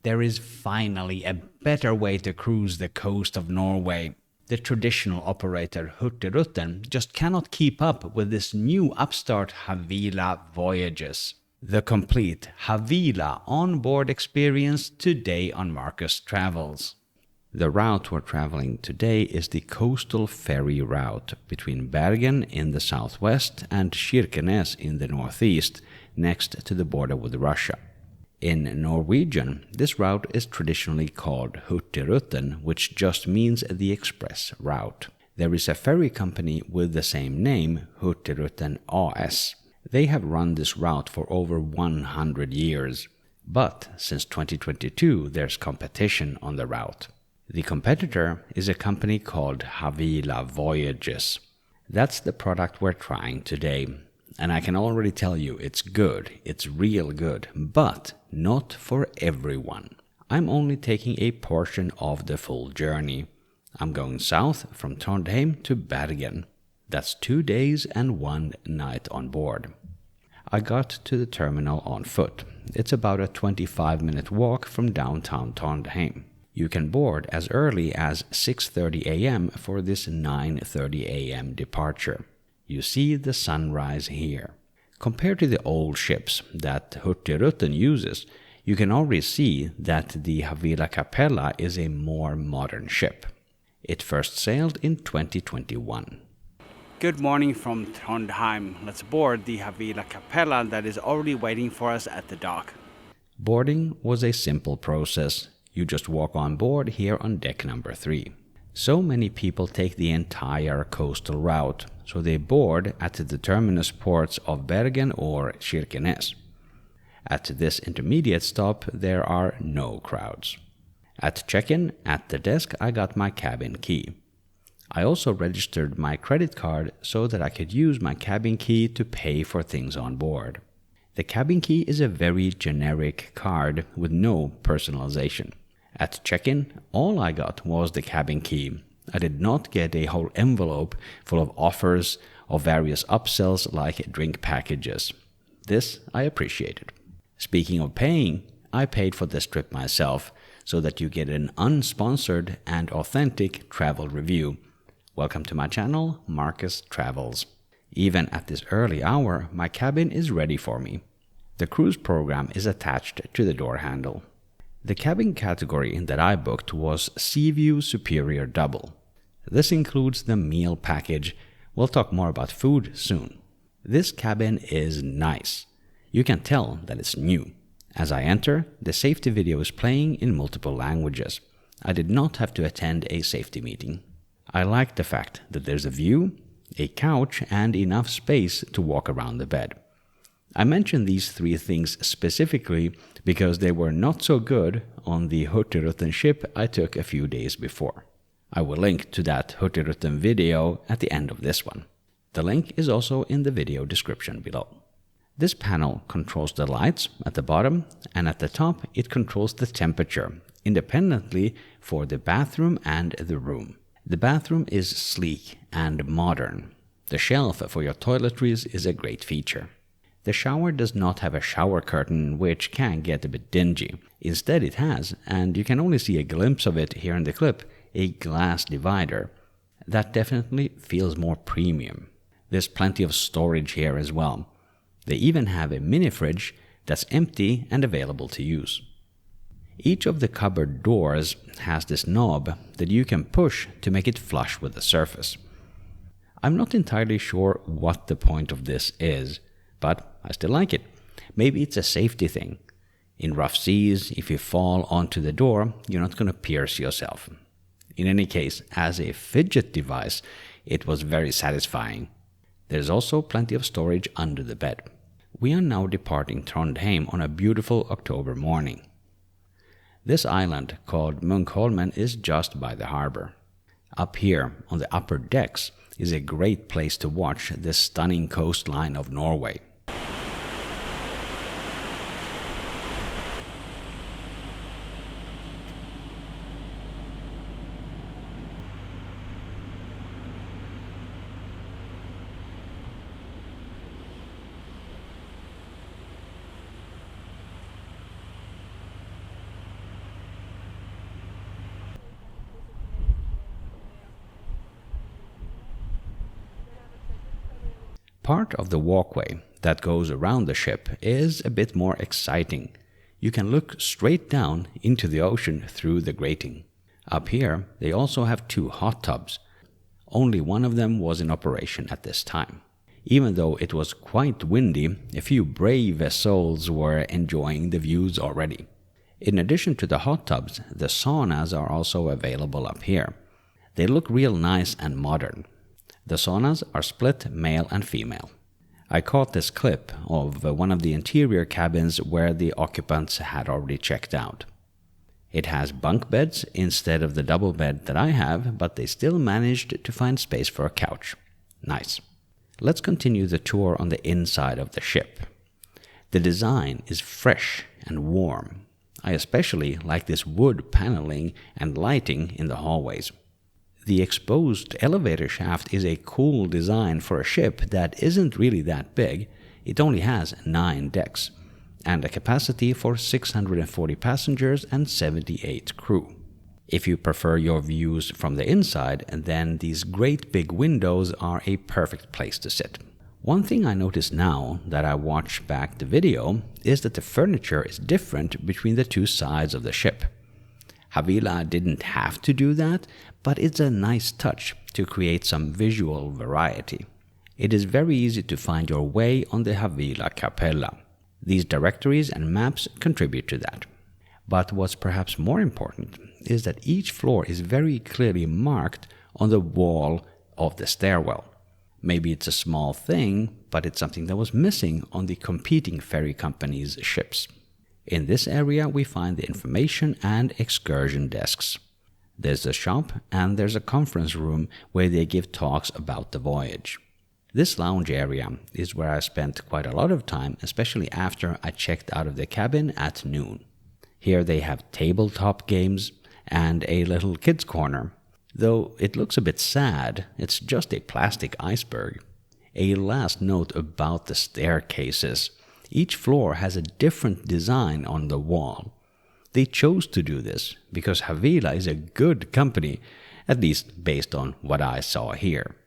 There is finally a better way to cruise the coast of Norway. The traditional operator Hurtigruten just cannot keep up with this new upstart Havila Voyages. The complete Havila onboard experience today on Markus Travels. The route we're traveling today is the coastal ferry route between Bergen in the southwest and Kirkenes in the northeast, next to the border with Russia. In Norwegian, this route is traditionally called Hurtigruten, which just means the express route. There is a ferry company with the same name, Hurtigruten AS. They have run this route for over 100 years. But since 2022, there's competition on the route. The competitor is a company called Havila Voyages. That's the product we're trying today. And I can already tell you it's good, it's real good, but not for everyone. I'm only taking a portion of the full journey. I'm going south from Trondheim to Bergen. That's 2 days and 1 night on board. I got to the terminal on foot. It's about a 25-minute walk from downtown Trondheim. You can board as early as 6:30 a.m. for this 9:30 a.m. departure. You see the sunrise here. Compared to the old ships that Hurtigruten uses, you can already see that the Havila Capella is a more modern ship. It first sailed in 2021. Good morning from Trondheim. Let's board the Havila Capella that is already waiting for us at the dock. Boarding was a simple process. You just walk on board here on deck number 3. So many people take the entire coastal route, so they board at the terminus ports of Bergen or Kirkenes. At this intermediate stop, there are no crowds. At check-in, at the desk, I got my cabin key. I also registered my credit card so that I could use my cabin key to pay for things on board. The cabin key is a very generic card with no personalization. At check-in, all I got was the cabin key. I did not get a whole envelope full of offers of various upsells like drink packages. This I appreciated. Speaking of paying, I paid for this trip myself so that you get an unsponsored and authentic travel review. Welcome to my channel, Markus Travels. Even at this early hour, my cabin is ready for me. The cruise program is attached to the door handle. The cabin category that I booked was Seaview Superior Double. This includes the meal package. We'll talk more about food soon. This cabin is nice. You can tell that it's new. As I enter, the safety video is playing in multiple languages. I did not have to attend a safety meeting. I like the fact that there's a view, a couch, and enough space to walk around the bed. I mention these 3 things specifically because they were not so good on the Hurtigruten ship I took a few days before. I will link to that Hurtigruten video at the end of this one. The link is also in the video description below. This panel controls the lights at the bottom, and at the top it controls the temperature independently for the bathroom and the room. The bathroom is sleek and modern. The shelf for your toiletries is a great feature. The shower does not have a shower curtain, which can get a bit dingy. Instead it has, and you can only see a glimpse of it here in the clip, a glass divider. That definitely feels more premium. There's plenty of storage here as well. They even have a mini fridge that's empty and available to use. Each of the cupboard doors has this knob that you can push to make it flush with the surface. I'm not entirely sure what the point of this is, but I still like it. Maybe it's a safety thing. In rough seas, if you fall onto the door, you're not going to pierce yourself. In any case, as a fidget device, it was very satisfying. There's also plenty of storage under the bed. We are now departing Trondheim on a beautiful October morning. This island, called Munkholmen, is just by the harbor. Up here, on the upper decks, is a great place to watch the stunning coastline of Norway. Part of the walkway that goes around the ship is a bit more exciting. You can look straight down into the ocean through the grating. Up here, they also have 2 hot tubs. Only one of them was in operation at this time. Even though it was quite windy, a few brave souls were enjoying the views already. In addition to the hot tubs, the saunas are also available up here. They look real nice and modern. The saunas are split male and female. I caught this clip of one of the interior cabins where the occupants had already checked out. It has bunk beds instead of the double bed that I have, but they still managed to find space for a couch. Nice. Let's continue the tour on the inside of the ship. The design is fresh and warm. I especially like this wood paneling and lighting in the hallways. The exposed elevator shaft is a cool design for a ship that isn't really that big. It only has 9 decks and a capacity for 640 passengers and 78 crew. If you prefer your views from the inside, then these great big windows are a perfect place to sit. One thing I notice now that I watch back the video is that the furniture is different between the 2 sides of the ship. Havila didn't have to do that, but it's a nice touch to create some visual variety. It is very easy to find your way on the Havila Capella. These directories and maps contribute to that. But what's perhaps more important is that each floor is very clearly marked on the wall of the stairwell. Maybe it's a small thing, but it's something that was missing on the competing ferry companies' ships. In this area we find the information and excursion desks. There's a shop and there's a conference room where they give talks about the voyage. This lounge area is where I spent quite a lot of time, especially after I checked out of the cabin at noon. Here they have tabletop games and a little kids' corner. Though it looks a bit sad, it's just a plastic iceberg. A last note about the staircases. Each floor has a different design on the wall. They chose to do this because Havila is a good company, at least based on what I saw here.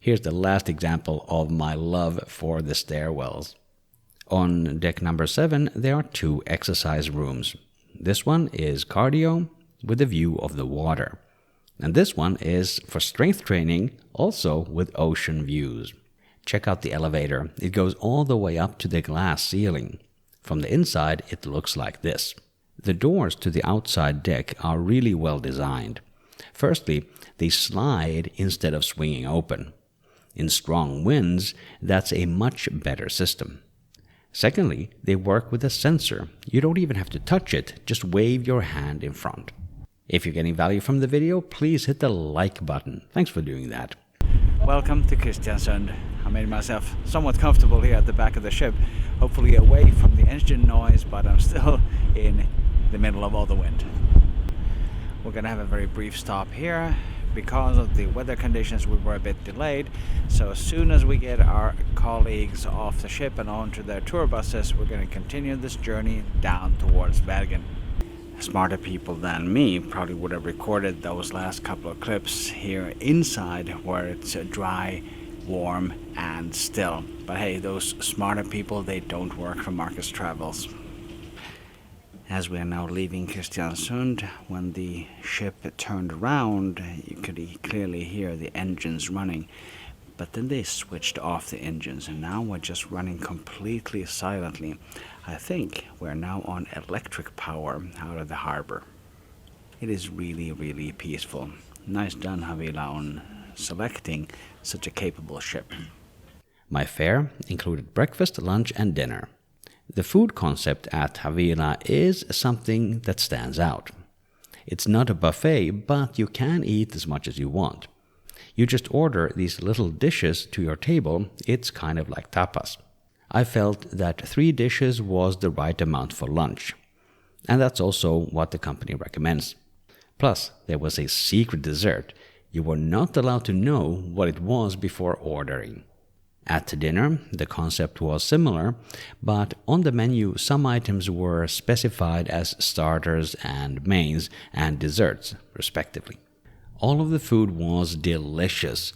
Here's the last example of my love for the stairwells. On deck number 7 there are 2 exercise rooms. This one is cardio with a view of the water. And this one is for strength training, also with ocean views. Check out the elevator. It goes all the way up to the glass ceiling. From the inside it looks like this. The doors to the outside deck are really well designed. Firstly, they slide instead of swinging open. In strong winds, that's a much better system. Secondly, they work with a sensor. You don't even have to touch it, just wave your hand in front. If you're getting value from the video, please hit the like button. Thanks for doing that. Welcome to Kristiansund. I made myself somewhat comfortable here at the back of the ship, hopefully away from the engine noise, but I'm still in the middle of all the wind. We're gonna have a very brief stop here. Because of the weather conditions we were a bit delayed, so as soon as we get our colleagues off the ship and onto their tour buses, we're going to continue this journey down towards Bergen. Smarter people than me probably would have recorded those last couple of clips here inside where it's dry, warm and still. But hey, those smarter people, they don't work for Markus Travels. As we are now leaving Kristiansund, when the ship turned around, you could clearly hear the engines running. But then they switched off the engines and now we're just running completely silently. I think we're now on electric power out of the harbor. It is really, really peaceful. Nice done, Havila, on selecting such a capable ship. My fare included breakfast, lunch and dinner. The food concept at Havila is something that stands out. It's not a buffet, but you can eat as much as you want. You just order these little dishes to your table. It's kind of like tapas. I felt that 3 dishes was the right amount for lunch. And that's also what the company recommends. Plus, there was a secret dessert. You were not allowed to know what it was before ordering. At dinner, the concept was similar, but on the menu some items were specified as starters and mains and desserts, respectively. All of the food was delicious.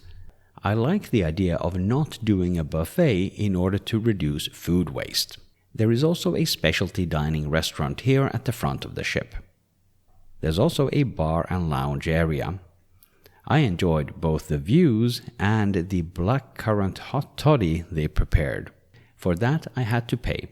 I like the idea of not doing a buffet in order to reduce food waste. There is also a specialty dining restaurant here at the front of the ship. There's also a bar and lounge area. I enjoyed both the views and the blackcurrant hot toddy they prepared. For that I had to pay,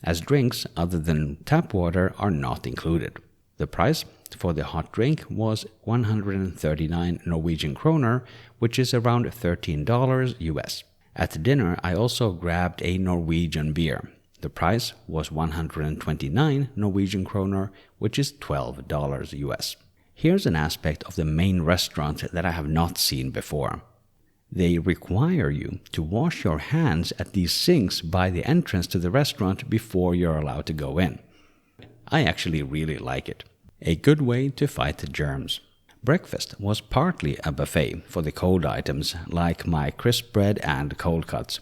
as drinks other than tap water are not included. The price for the hot drink was 139 Norwegian kroner, which is around $13 US. At dinner I also grabbed a Norwegian beer. The price was 129 Norwegian kroner, which is $12 US. Here's an aspect of the main restaurant that I have not seen before. They require you to wash your hands at these sinks by the entrance to the restaurant before you're allowed to go in. I actually really like it. A good way to fight germs. Breakfast was partly a buffet for the cold items like my crisp bread and cold cuts,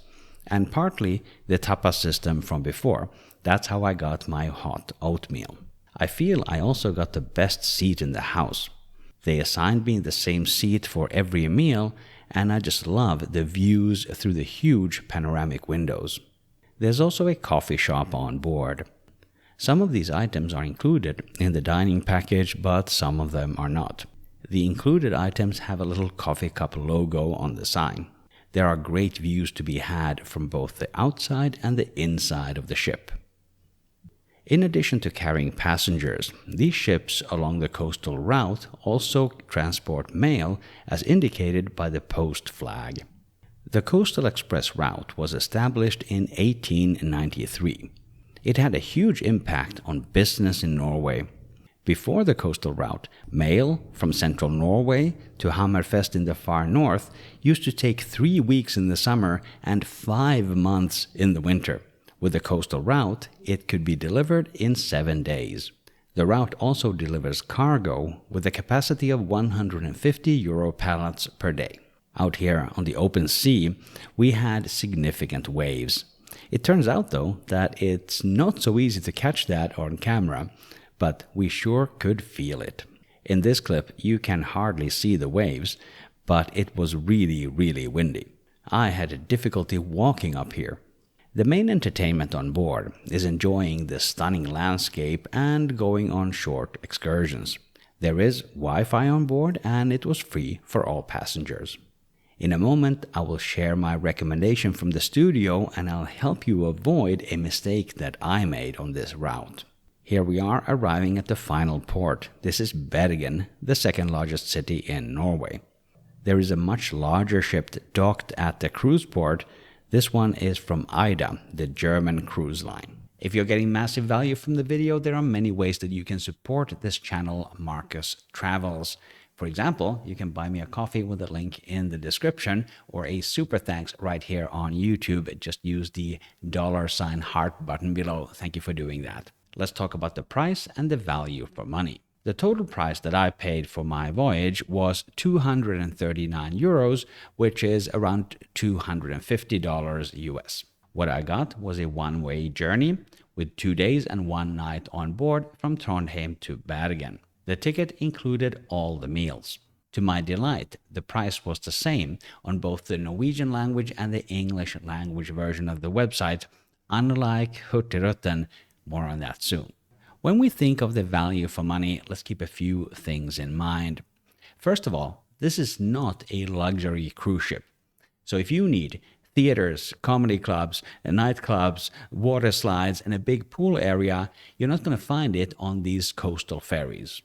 and partly the tapas system from before. That's how I got my hot oatmeal. I feel I also got the best seat in the house. They assigned me the same seat for every meal, and I just love the views through the huge panoramic windows. There's also a coffee shop on board. Some of these items are included in the dining package, but some of them are not. The included items have a little coffee cup logo on the sign. There are great views to be had from both the outside and the inside of the ship. In addition to carrying passengers, these ships along the coastal route also transport mail as indicated by the post flag. The Coastal Express route was established in 1893. It had a huge impact on business in Norway. Before the coastal route, mail from central Norway to Hammerfest in the far north used to take 3 weeks in the summer and 5 months in the winter. With the coastal route, it could be delivered in 7 days. The route also delivers cargo with a capacity of 150 euro pallets per day. Out here on the open sea, we had significant waves. It turns out, though, that it's not so easy to catch that on camera, but we sure could feel it. In this clip, you can hardly see the waves, but it was really, really windy. I had difficulty walking up here. The main entertainment on board is enjoying the stunning landscape and going on short excursions. There is Wi-Fi on board and it was free for all passengers. In a moment, I will share my recommendation from the studio and I'll help you avoid a mistake that I made on this route. Here we are arriving at the final port. This is Bergen, the second largest city in Norway. There is a much larger ship docked at the cruise port. This one is from Ida, the German cruise line. If you're getting massive value from the video, there are many ways that you can support this channel, Markus Travels. For example, you can buy me a coffee with a link in the description or a super thanks right here on YouTube. Just use the $heart button below. Thank you for doing that. Let's talk about the price and the value for money. The total price that I paid for my voyage was 239 euros, which is around $250 US. What I got was a one-way journey with 2 days and 1 night on board from Trondheim to Bergen. The ticket included all the meals. To my delight, the price was the same on both the Norwegian language and the English language version of the website, unlike Hurtigruten. More on that soon. When we think of the value for money, let's keep a few things in mind. First of all, this is not a luxury cruise ship. So if you need theaters, comedy clubs, nightclubs, water slides, and a big pool area, you're not going to find it on these coastal ferries.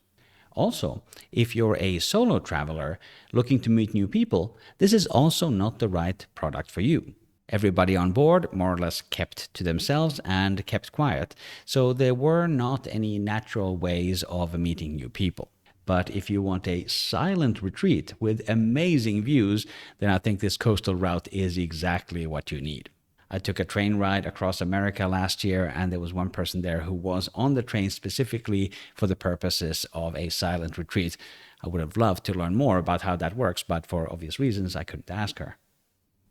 Also, if you're a solo traveler looking to meet new people, this is also not the right product for you. Everybody on board more or less kept to themselves and kept quiet, so there were not any natural ways of meeting new people. But if you want a silent retreat with amazing views, then I think this coastal route is exactly what you need. I took a train ride across America last year, and there was one person there who was on the train specifically for the purposes of a silent retreat. I would have loved to learn more about how that works, but for obvious reasons, I couldn't ask her.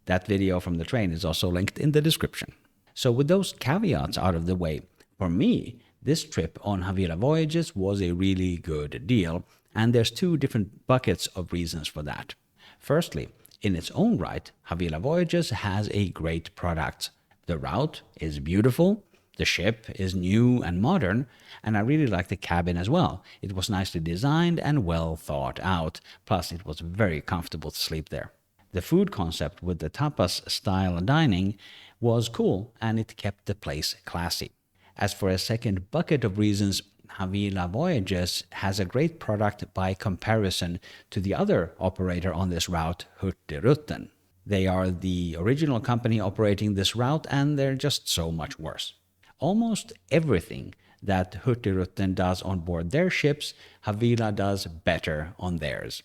That video from the train is also linked in the description. So with those caveats out of the way, for me, this trip on Havila Voyages was a really good deal, and there's 2 different buckets of reasons for that. Firstly, In its own right, Havila Voyages has a great product. The route is beautiful, the ship is new and modern, and I really like the cabin as well. It was nicely designed and well thought out, plus it was very comfortable to sleep there. The food concept with the tapas style dining was cool, and it kept the place classy. As for a second bucket of reasons, Havila Voyages has a great product by comparison to the other operator on this route, Hurtigruten. They are the original company operating this route, and they're just so much worse. Almost everything that Hurtigruten does on board their ships, Havila does better on theirs.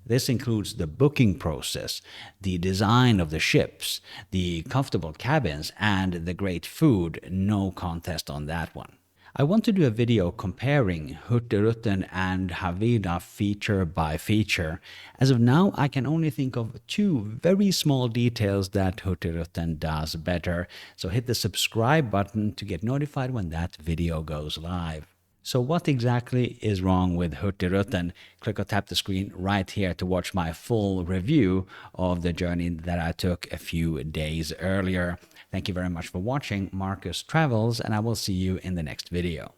This includes the booking process, the design of the ships, the comfortable cabins, and the great food. No contest on that one. I want to do a video comparing Hurtigruten and Havila feature by feature. As of now, I can only think of two very small details that Hurtigruten does better, so hit the subscribe button to get notified when that video goes live. So what exactly is wrong with Hurtigruten? Click or tap the screen right here to watch my full review of the journey that I took a few days earlier. Thank you very much for watching Markus Travels, and I will see you in the next video.